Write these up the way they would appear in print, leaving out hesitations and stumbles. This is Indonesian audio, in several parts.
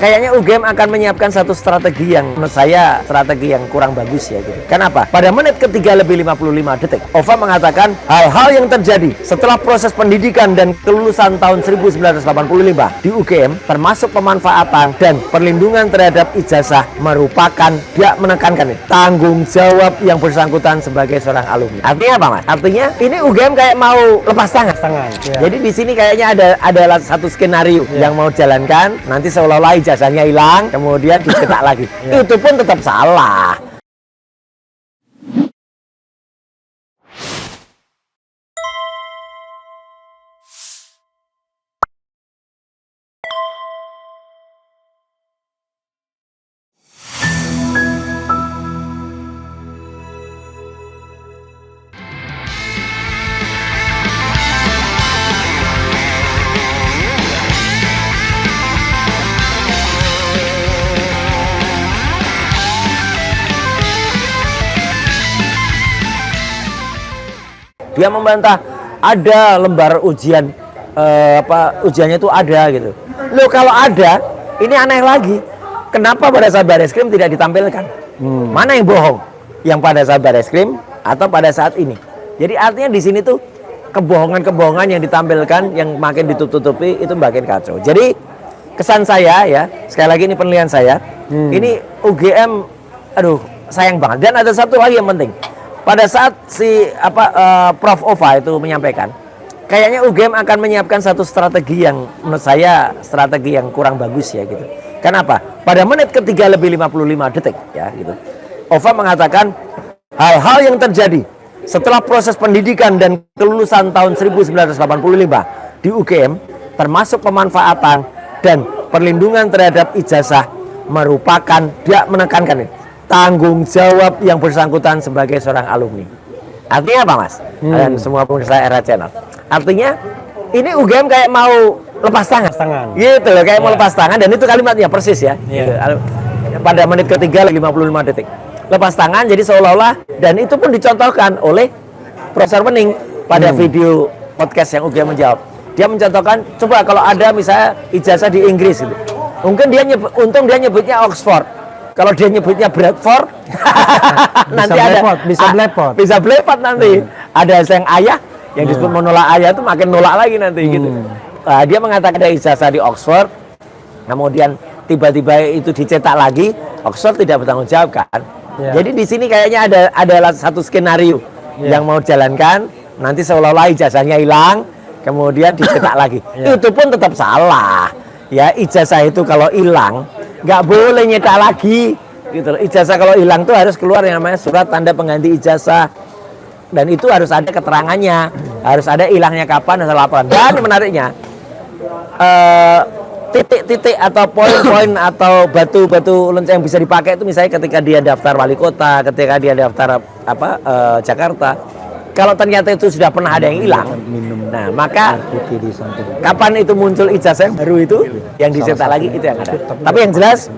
Kayaknya UGM akan menyiapkan satu strategi yang menurut saya strategi yang kurang bagus ya gitu. Kenapa? Pada menit ketiga lebih 55 detik, OVA mengatakan hal-hal yang terjadi setelah proses pendidikan dan kelulusan tahun 1985 di UGM termasuk pemanfaatan dan perlindungan terhadap ijazah merupakan, dia menekankan tanggung jawab yang bersangkutan sebagai seorang alumni. Artinya apa, Mas? Artinya ini UGM kayak mau lepas tangan. Ya. Jadi di sini kayaknya ada satu skenario yang mau jalankan, nanti seolah-olah ijazahnya hilang, kemudian dicetak lagi. Itu pun tetap salah. Dia membantah ada lembar ujian ujiannya itu ada gitu. Loh kalau ada, ini aneh lagi. Kenapa pada saat Bareskrim tidak ditampilkan? Mana yang bohong? Yang pada saat Bareskrim atau pada saat ini? Jadi artinya di sini tuh kebohongan-kebohongan yang ditampilkan yang makin ditutup-tutupi itu makin kacau. Jadi kesan saya ya, sekali lagi ini penilaian saya. Ini UGM aduh sayang banget. Dan ada satu lagi yang penting. Pada saat si Prof. Ova itu menyampaikan, kayaknya UGM akan menyiapkan satu strategi yang menurut saya strategi yang kurang bagus ya gitu. Kenapa? Pada menit ketiga lebih 55 detik ya gitu. Ova mengatakan hal-hal yang terjadi setelah proses pendidikan dan kelulusan tahun 1985 di UGM termasuk pemanfaatan dan perlindungan terhadap ijazah merupakan, dia menekankan tanggung jawab yang bersangkutan sebagai seorang alumni. Artinya apa, Mas? Dan semua pemirsa Era Channel. Artinya ini UGM kayak mau lepas tangan. Gitu loh, kayak mau lepas tangan, dan itu kalimatnya persis ya. Gitu. Pada menit ketiga 55 detik. Lepas tangan, jadi seolah-olah, dan itu pun dicontohkan oleh Profesor Wening pada video podcast yang UGM menjawab. Dia mencontohkan, coba kalau ada misalnya ijazah di Inggris gitu. Mungkin untung dia nyebutnya Oxford. Kalau dia nyebutnya Bradford, nanti bisa blepot nanti. Ada yang ayah yang disebut menolak ayah itu makin nolak lagi nanti gitu. Dia mengatakan ada ijazah di Oxford, kemudian tiba-tiba itu dicetak lagi, Oxford tidak bertanggung jawab kan. Jadi di sini kayaknya ada satu skenario yang mau jalankan, nanti seolah-olah ijazahnya hilang, kemudian dicetak lagi. Itu pun tetap salah. Ya, ijazah itu kalau hilang nggak boleh nyetak lagi gitu. Ijazah kalau hilang tuh harus keluar yang namanya surat tanda pengganti ijazah, dan itu harus ada keterangannya, harus ada hilangnya kapan dan laporan. Dan menariknya titik-titik atau poin-poin atau batu-batu lonceng yang bisa dipakai itu misalnya ketika dia daftar wali kota, ketika dia daftar Jakarta. Kalau ternyata itu sudah pernah ada yang hilang, nah maka kapan itu muncul ijazah yang baru itu yang dicetak lagi itu yang ada. Tapi yang jelas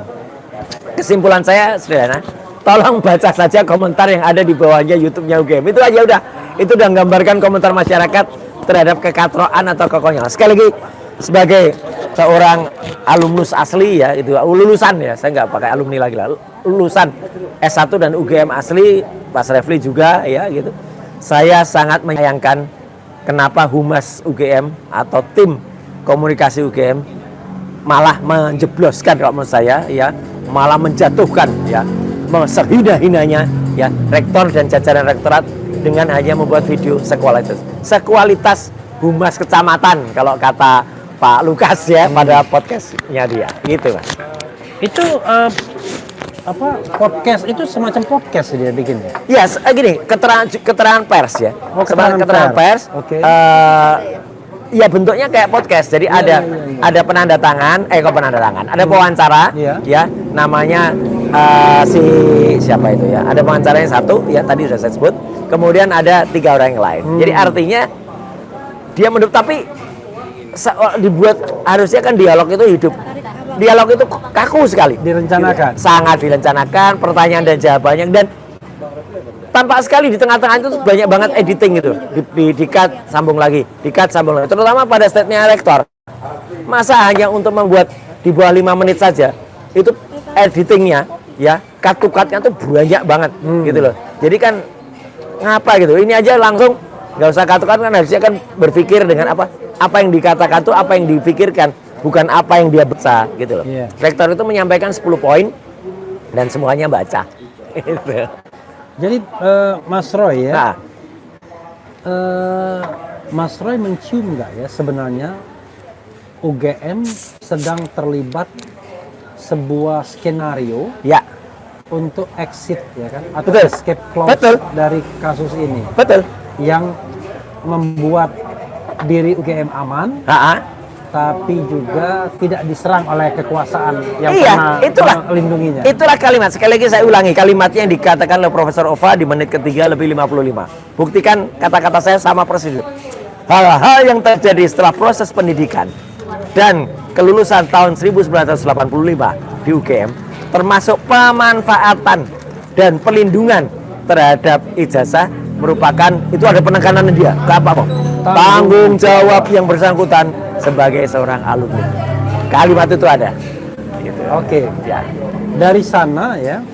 kesimpulan saya sederhana, tolong baca saja komentar yang ada di bawahnya YouTube-nya UGM. Itu aja udah. Itu udah menggambarkan komentar masyarakat terhadap kekatroan atau kekonyolan. Sekali lagi sebagai seorang alumnus asli ya, itu lulusan ya, saya nggak pakai alumni lagi lah, lulusan S1 dan UGM asli, Mas Refli juga ya gitu. Saya sangat menyayangkan kenapa Humas UGM atau tim komunikasi UGM malah menjebloskan kalau menurut saya ya, malah menjatuhkan ya, sehina-hinanya ya rektor dan jajaran rektorat dengan hanya membuat video sekualitas humas kecamatan kalau kata Pak Lukas ya pada podcastnya dia gitu, Mas. Itu podcast itu semacam podcast dia bikin ya? Yes, gini, keterangan pers ya. Keterangan pers. Oke. Ya bentuknya kayak podcast. Jadi ada penanda tangan, ada wawancara ya, namanya si siapa itu ya. Ada wawancaranya satu ya, tadi sudah saya sebut. Kemudian ada 3 orang yang lain. Jadi artinya dia tapi dibuat harusnya kan dialog itu hidup. Dialog itu kaku sekali. Direncanakan. Sangat direncanakan, pertanyaan dan jawabannya, dan tampak sekali di tengah-tengah itu banyak banget editing gitu. Di-cut sambung lagi, terutama pada statementnya rektor. Masa hanya untuk membuat di bawah 5 menit saja itu editingnya ya, cut to cut-nya tuh banyak banget gitu loh. Jadi kan ngapa gitu, ini aja langsung nggak usah cut to cut, kan harusnya kan berpikir dengan apa yang dikatakan tuh apa yang dipikirkan, bukan apa yang dia baca gitu loh. Rektor itu menyampaikan 10 poin dan semuanya baca gitu. Jadi Mas Roy ya, Nah, Mas Roy mencium nggak ya sebenarnya UGM sedang terlibat sebuah skenario ya untuk exit ya kan, atau Betul. escape clause Betul. dari kasus ini betul. yang membuat diri UGM aman, tapi juga tidak diserang oleh kekuasaan yang pernah melindunginya. Itulah kalimat, sekali lagi saya ulangi kalimatnya yang dikatakan oleh Profesor Ova di menit ketiga lebih 55. Buktikan kata-kata saya sama persis. Hal-hal yang terjadi setelah proses pendidikan dan kelulusan tahun 1985 di UGM, termasuk pemanfaatan dan pelindungan terhadap ijazah, merupakan itu ada penekanan dia ke apa kok? Tanggung jawab yang bersangkutan sebagai seorang alumni. Kalimat itu ada. Gitu. Oke. Ya. Dari sana ya,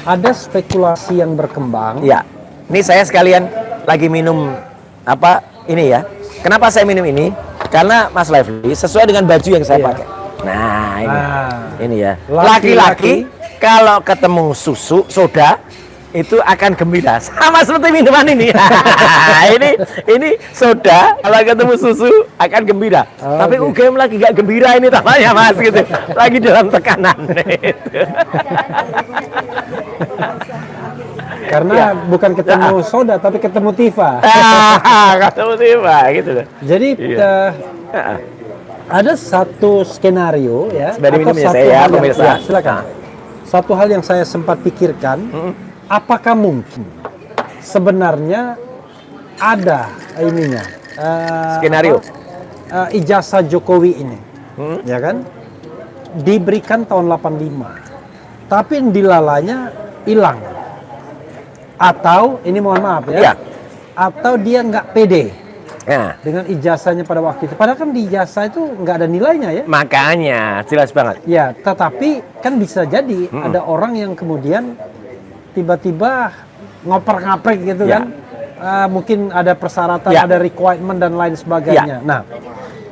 ada spekulasi yang berkembang. Ya. Ini saya sekalian lagi minum apa ini ya. Kenapa saya minum ini? Karena Mas Lively sesuai dengan baju yang saya pakai. Nah, ini. Ini ya. Laki-laki kalau ketemu susu, soda itu akan gembira, sama seperti minuman ini. ini soda kalau ketemu susu akan gembira. Tapi UGM lagi gak gembira ini namanya Mas gitu. Lagi dalam tekanan. Karena bukan ketemu soda tapi ketemu Tifa. Ketemu Tifa gitu loh. Jadi ada satu skenario ya. Sembari minum ya saya ya pemirsa. Ya, silakan. Satu hal yang saya sempat pikirkan, apakah mungkin sebenarnya ada ininya skenario ijazah Jokowi ini, ya kan, diberikan tahun 85, tapi dilalanya hilang, atau ini mohon maaf ya, atau dia nggak pede dengan ijazahnya pada waktu itu. Padahal kan di ijazah itu nggak ada nilainya ya. Makanya jelas banget. Ya, tetapi kan bisa jadi ada orang yang kemudian tiba-tiba ngoper-ngaprek gitu kan. Mungkin ada persyaratan, ada requirement dan lain sebagainya. Nah,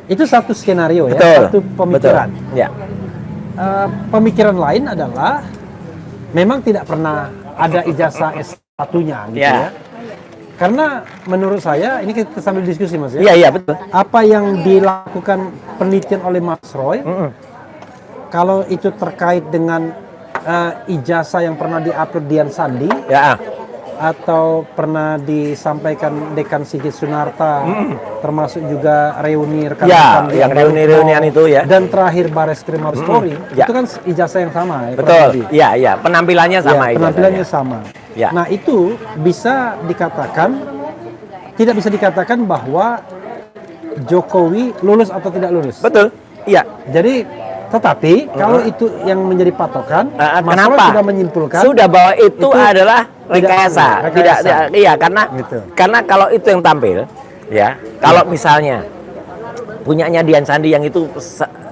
itu satu skenario ya, satu pemikiran. Pemikiran lain adalah memang tidak pernah ada ijazah S1-nya gitu ya. Karena menurut saya, ini kita sambil diskusi Mas ya. Iya, betul. Apa yang dilakukan penelitian oleh Mas Roy, kalau itu terkait dengan ijazah yang pernah diupload Dian Sandi, atau pernah disampaikan Dekan Sigit Sunarta, termasuk juga reuni rekan-rekan yang reunian itu ya. Dan terakhir Bareskrim Mabes Polri, itu kan ijazah yang sama ya. Betul. Iya, penampilannya sama. Penampilannya sama. Nah, itu bisa dikatakan, tidak bisa dikatakan bahwa Jokowi lulus atau tidak lulus. Betul. Iya. Jadi, tetapi kalau itu yang menjadi patokan, Mas Roy sudah menyimpulkan bahwa itu adalah rekayasa. Iya, karena kalau itu yang tampil, ya, kalau misalnya punyanya Dian Sandi yang itu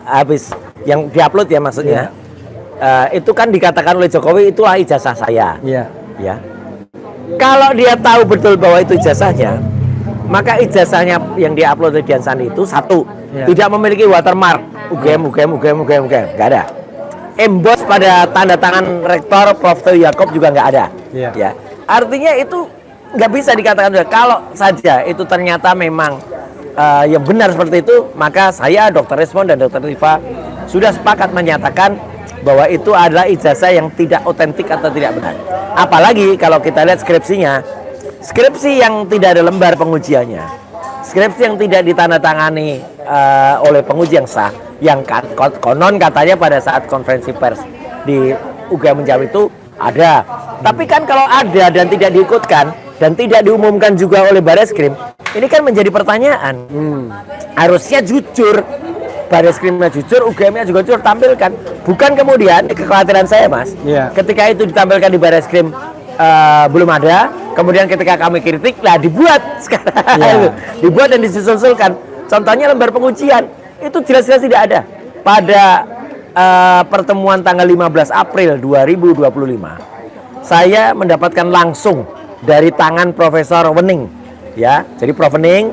habis yang diupload ya maksudnya, itu kan dikatakan oleh Jokowi itulah ijazah saya. Ya. Kalau dia tahu betul bahwa itu ijazahnya, maka ijazahnya yang diupload oleh Dian Sandi itu satu, tidak memiliki watermark UGM, nggak ada. Emboss pada tanda tangan rektor Prof. Teo Yakob juga nggak ada. Ya, artinya itu nggak bisa dikatakan. Kalau saja itu ternyata memang yang benar seperti itu, maka saya, Dr. Resmond dan Dr. Tifa sudah sepakat menyatakan bahwa itu adalah ijazah yang tidak otentik atau tidak benar. Apalagi kalau kita lihat skripsinya, skripsi yang tidak ada lembar pengujiannya, skripsi yang tidak ditandatangani oleh penguji yang sah, yang konon katanya pada saat konferensi pers di UGM Menjawab itu ada. Tapi kan kalau ada dan tidak diikutkan dan tidak diumumkan juga oleh Bareskrim, ini kan menjadi pertanyaan. Harusnya jujur, Bareskrimnya jujur, UGM-nya juga jujur, tampilkan. Bukan kemudian, kekhawatiran saya Mas, ketika itu ditampilkan di Bareskrim belum ada, kemudian ketika kami kritik, lah dibuat sekarang, dibuat dan disusulkan. Contohnya lembar pengujian, itu jelas-jelas tidak ada. Pada pertemuan tanggal 15 April 2025, saya mendapatkan langsung dari tangan Profesor Wening, ya. Jadi Prof Wening,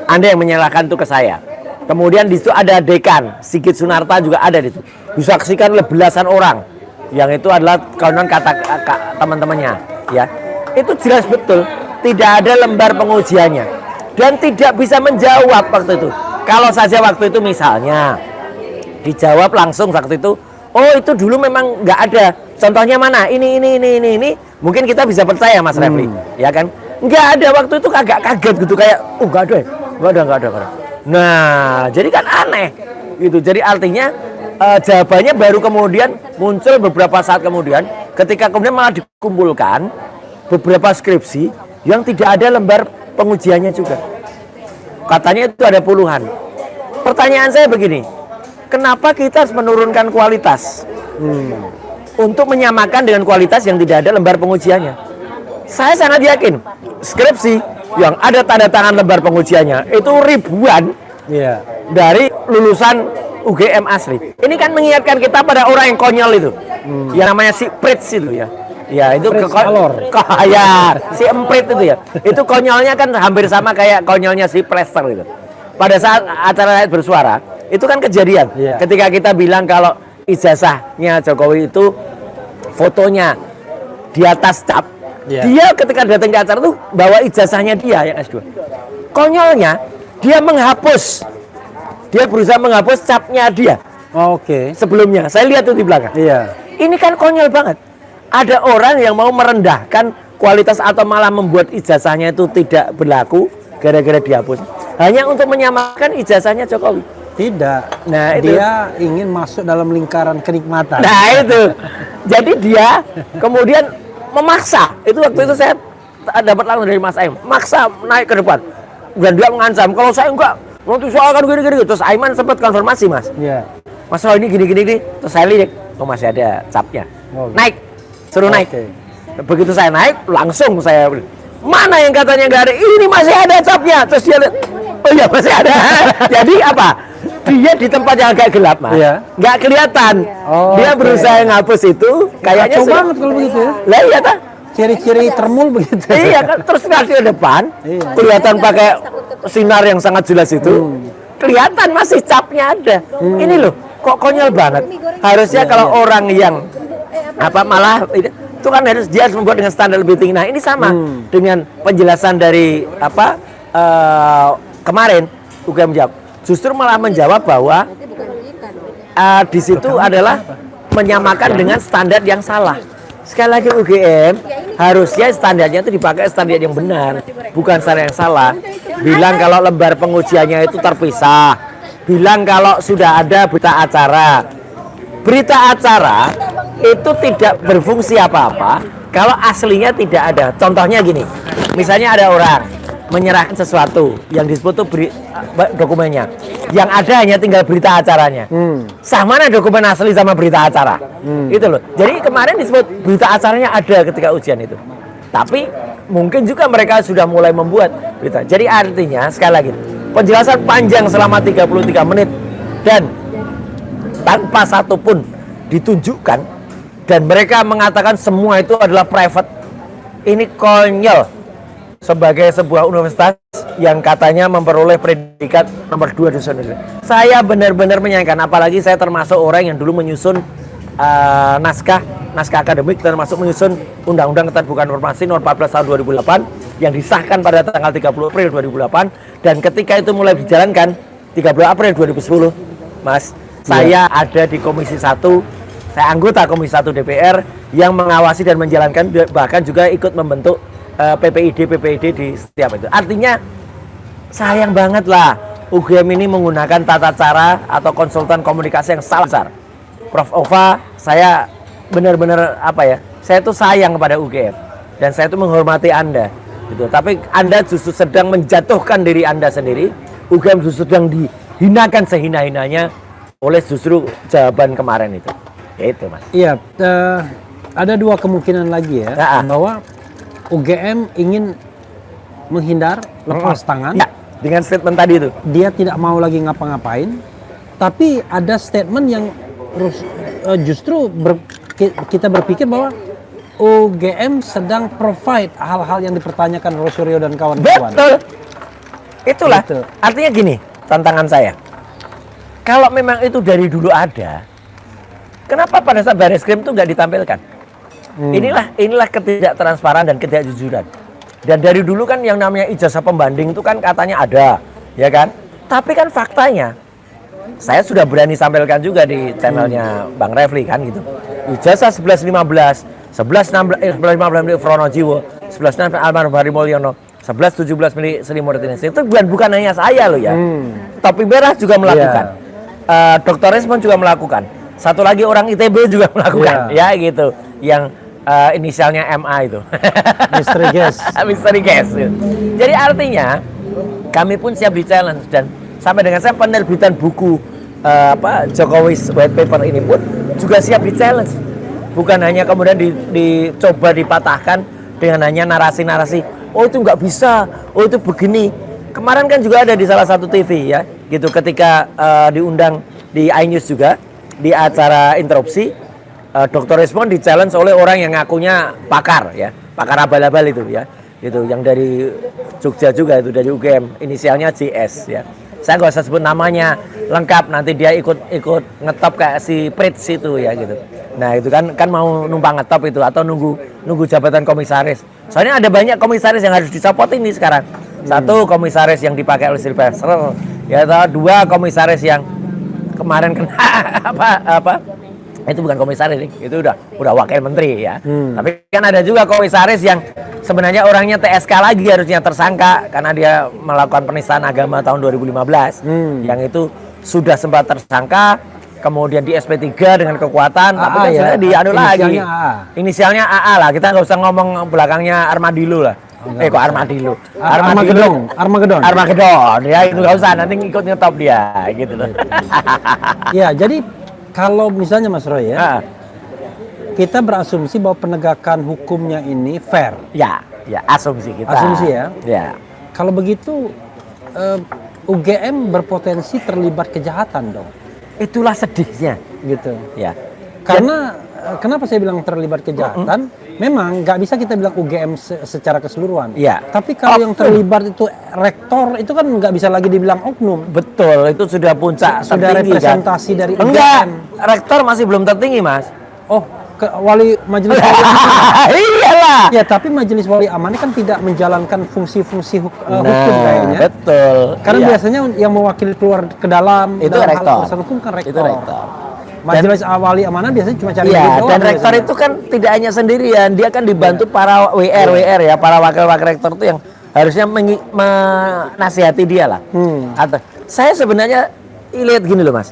Anda yang menyerahkan itu ke saya. Kemudian di situ ada dekan Sigit Sunarta juga ada di situ. Disaksikan oleh belasan orang, yang itu adalah konon kata teman-temannya, ya. Itu jelas betul tidak ada lembar pengujiannya dan tidak bisa menjawab waktu itu. Kalau saja waktu itu misalnya dijawab langsung waktu itu, oh itu dulu memang nggak ada. Contohnya mana? Ini. Mungkin kita bisa percaya Mas Refli, ya kan? Nggak ada waktu itu, agak kaget gitu kayak, nggak ada. Nah, jadi kan aneh, gitu. Jadi artinya jawabannya baru kemudian muncul beberapa saat kemudian, ketika kemudian malah dikumpulkan beberapa skripsi yang tidak ada lembar pengujiannya juga. Katanya itu ada puluhan. Pertanyaan saya begini, kenapa kita harus menurunkan kualitas untuk menyamakan dengan kualitas yang tidak ada lembar pengujiannya? Saya sangat yakin skripsi yang ada tanda tangan lembar pengujiannya itu ribuan dari lulusan UGM asli. Ini kan mengingatkan kita pada orang yang konyol itu, yang namanya si Pritz itu ya. Ya itu ya, si Emprit itu ya. Itu konyolnya kan hampir sama kayak konyolnya si Plester itu. Pada saat acara rakyat bersuara, itu kan kejadian. Ketika kita bilang kalau ijazahnya Jokowi itu fotonya di atas cap, dia ketika datang ke acara itu bawa ijazahnya dia yang S2. Konyolnya dia menghapus, dia berusaha menghapus capnya dia. Sebelumnya saya lihat itu di belakang. Ini kan konyol banget. Ada orang yang mau merendahkan kualitas atau malah membuat ijazahnya itu tidak berlaku gara-gara dihapus hanya untuk menyamakan ijazahnya Jokowi. Tidak. Nah, itu. Dia ingin masuk dalam lingkaran kenikmatan. Nah, itu. Jadi dia kemudian memaksa. Itu waktu itu saya dapat langsung dari Mas Aim. Maksa naik ke depan. Dan dia mengancam, kalau saya enggak, nanti soal kan gini-gini. Terus Aiman sempat konfirmasi, Mas. Mas, ini gini-gini. Terus saya lirik, oh masih ada capnya. Naik. Suruh naik. Begitu saya naik, langsung saya bilang, mana yang katanya nggak ada? Ini masih ada capnya. Terus dia lihat, oh iya masih ada. Jadi apa? Dia di tempat yang agak gelap, Mas. Nggak kelihatan. Dia berusaha ngapus itu. Kayaknya kacau banget kalau begitu ya. Lah iya tak? Ciri-ciri termul begitu. Iya kan. Terus ke depan, kelihatan pakai sinar yang sangat jelas itu. Kelihatan masih capnya ada. Ini loh, kok konyol banget. Harusnya kalau orang yang malah itu kan harus dia harus membuat dengan standar lebih tinggi. Nah ini sama dengan penjelasan dari kemarin UGM menjawab, justru malah menjawab bahwa di situ adalah menyamakan dengan standar yang salah. Sekali lagi UGM harusnya standarnya itu dipakai standar yang benar, bukan standar yang salah. Bilang kalau lembar pengujiannya itu terpisah, bilang kalau sudah ada berita acara. Berita acara itu tidak berfungsi apa-apa kalau aslinya tidak ada. Contohnya gini, misalnya ada orang menyerahkan sesuatu yang disebut itu dokumennya, yang ada hanya tinggal berita acaranya. Sah mana dokumen asli sama berita acara? Itu loh. Jadi kemarin disebut berita acaranya ada ketika ujian itu. Tapi mungkin juga mereka sudah mulai membuat berita. Jadi artinya sekali lagi, penjelasan panjang selama 33 menit dan tanpa satupun ditunjukkan dan mereka mengatakan semua itu adalah private. Ini konyol sebagai sebuah universitas yang katanya memperoleh predikat nomor 2 di Indonesia. Saya benar-benar menyayangkan, apalagi saya termasuk orang yang dulu menyusun naskah akademik, termasuk menyusun Undang-Undang Keterbukaan Informasi nomor 14 tahun 2008 yang disahkan pada tanggal 30 April 2008, dan ketika itu mulai dijalankan 30 April 2010, Mas, saya ada di Komisi 1, saya anggota Komisi 1 DPR yang mengawasi dan menjalankan, bahkan juga ikut membentuk PPID di setiap itu. Artinya sayang banget lah UGM ini menggunakan tata cara atau konsultan komunikasi yang salah besar. Prof Ova, saya benar-benar saya tuh sayang kepada UGM dan saya tuh menghormati Anda gitu. Tapi Anda justru sedang menjatuhkan diri Anda sendiri. UGM justru sedang dihinakan sehina-hinanya oleh justru jawaban kemarin itu. Ya itu, Mas. Iya, ada dua kemungkinan lagi ya, bahwa UGM ingin menghindar, lepas tangan. Ya, dengan statement tadi itu. Dia tidak mau lagi ngapa-ngapain, tapi ada statement yang justru kita berpikir bahwa UGM sedang provide hal-hal yang dipertanyakan Rosario dan kawan-kawan. Betul. Itulah. Gitu. Artinya gini, tantangan saya. Kalau memang itu dari dulu ada, kenapa pada saat Bareskrim itu nggak ditampilkan? Inilah ketidaktransparan dan ketidakjujuran. Dan dari dulu kan yang namanya ijazah pembanding itu kan katanya ada, ya kan? Tapi kan faktanya, saya sudah berani sampaikan juga di channelnya Bang Refli kan gitu. Ijazah 1115, 1115 milik Fronojiwo, 1116 almarhum Hari Mulyono, 1117 milik Sri Murtinisi. Itu bukan hanya saya loh ya. Topi Merah juga melakukan. Dr. Resmond juga melakukan. Satu lagi orang ITB juga melakukan, ya gitu. Yang inisialnya MA itu. Mystery guest. Mystery guest. Jadi artinya kami pun siap di challenge dan sampai dengan saya penerbitan buku Jokowi's white paper ini pun juga siap di challenge. Bukan hanya kemudian dicoba dipatahkan dengan hanya narasi-narasi. Oh itu nggak bisa. Oh itu begini. Kemarin kan juga ada di salah satu TV ya, gitu ketika diundang di iNews juga di acara interupsi. Dr. Resmond di-challenge oleh orang yang ngakunya pakar ya, pakar abal-abal itu ya, itu yang dari Jogja juga itu dari UGM, inisialnya JS ya. Saya nggak usah sebut namanya lengkap, nanti dia ikut ngetop kayak si Prits itu ya gitu. Nah itu kan mau numpang ngetop itu atau nunggu jabatan komisaris. Soalnya ada banyak komisaris yang harus dicopot ini sekarang. Satu komisaris yang dipakai oleh Sylvester, ya dua komisaris yang kemarin kena apa itu bukan komisaris, itu udah wakil menteri ya. Tapi kan ada juga komisaris yang sebenarnya orangnya TSK lagi harusnya tersangka karena dia melakukan penistaan agama tahun 2015. Yang itu sudah sempat tersangka, kemudian di SP3 dengan kekuatan, tapi kan sudah dianu lagi. Inisialnya AA lah, kita nggak usah ngomong belakangnya Armadillo lah. Kok Armadillo? Armageddon. Ya itu nggak usah, nanti ngikut ngetop dia gitu loh. Ya, jadi kalau misalnya Mas Roy ya, kita berasumsi bahwa penegakan hukumnya ini fair. Ya, asumsi kita. Asumsi ya. Ya. Kalau begitu UGM berpotensi terlibat kejahatan dong. Itulah sedihnya. Gitu. Ya. Karena kenapa saya bilang terlibat kejahatan? Memang nggak bisa kita bilang UGM secara keseluruhan. Ya. Tapi kalau yang terlibat itu rektor, itu kan nggak bisa lagi dibilang oknum. Betul, itu sudah puncak Sudah tertinggi, representasi kan? dari Enggak, UGM. rektor masih belum tertinggi, Mas. Oh, wali majelis wali amanah. Iyalah. Ya, tapi majelis wali amanah kan tidak menjalankan fungsi-fungsi hukum kayaknya. Betul. Karena biasanya yang mewakili keluar ke dalam itu dalam rektor. hal urusan hukum kan rektor. Itu rektor. Majelis wali amanah biasanya cuma cari duit Iya, doang dan rektor biasanya. itu kan tidak hanya sendirian, dia kan dibantu para WR ya, para wakil-wakil rektor itu yang harusnya menasihati dia lah. Atau saya sebenarnya lihat gini loh Mas,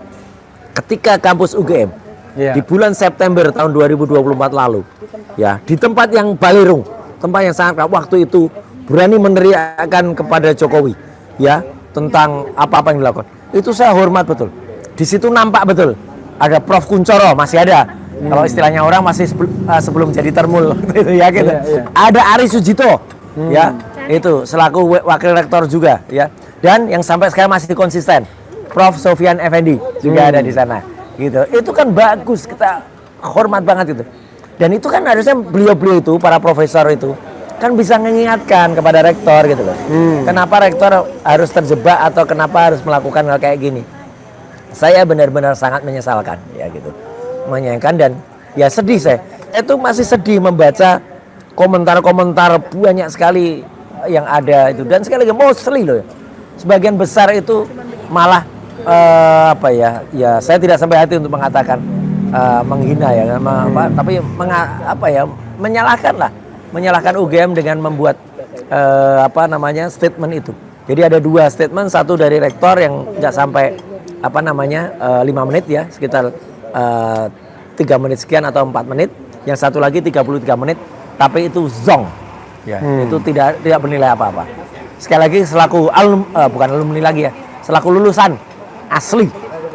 ketika kampus UGM di bulan September tahun 2024 lalu, ya di tempat yang Balerung, tempat yang sangat waktu itu berani meneriakkan kepada Jokowi, ya tentang apa-apa yang dilakukan, itu saya hormat betul. Di situ nampak betul. Ada Prof. Kuncoro masih ada, kalau istilahnya orang masih sebelum jadi termul gitu ya gitu. Ada Ari Sujito, ya itu selaku wakil rektor juga, ya. Dan yang sampai sekarang masih konsisten, Prof. Sofyan Effendi juga ada di sana, gitu. Itu kan bagus, kita hormat banget itu. Dan itu kan harusnya beliau-beliau itu, para profesor itu, kan bisa mengingatkan kepada rektor gitu loh. Kenapa rektor harus terjebak atau kenapa harus melakukan hal kayak gini? Saya benar-benar sangat menyesalkan ya gitu, menyayangkan dan ya sedih saya. Itu masih sedih membaca komentar-komentar banyak sekali yang ada itu, dan sekali lagi mostly loh, sebagian besar itu malah ya saya tidak sampai hati untuk mengatakan menghina ya, tapi menyalahkan UGM dengan membuat statement itu. Jadi ada dua statement, satu dari rektor yang nggak sampai 5 menit ya, sekitar 3 menit sekian atau 4 menit, yang satu lagi 33 menit, tapi itu zong ya, itu tidak bernilai apa-apa. Sekali lagi selaku bukan alumni lagi ya, selaku lulusan asli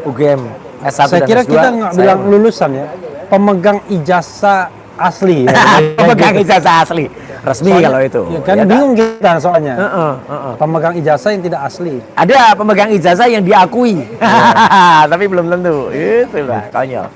UGM S1 saya dan kira S2, kita nggak bilang lulusan ya, pemegang ijazah asli ya. pemegang ijazah asli. resmi Soalnya- kalau itu. Ya, kan Ya, bingung kita soalnya. Heeh, heeh. Pemegang ijazah yang tidak asli. Ada pemegang ijazah yang diakui, tapi belum tentu. Itulah konyol.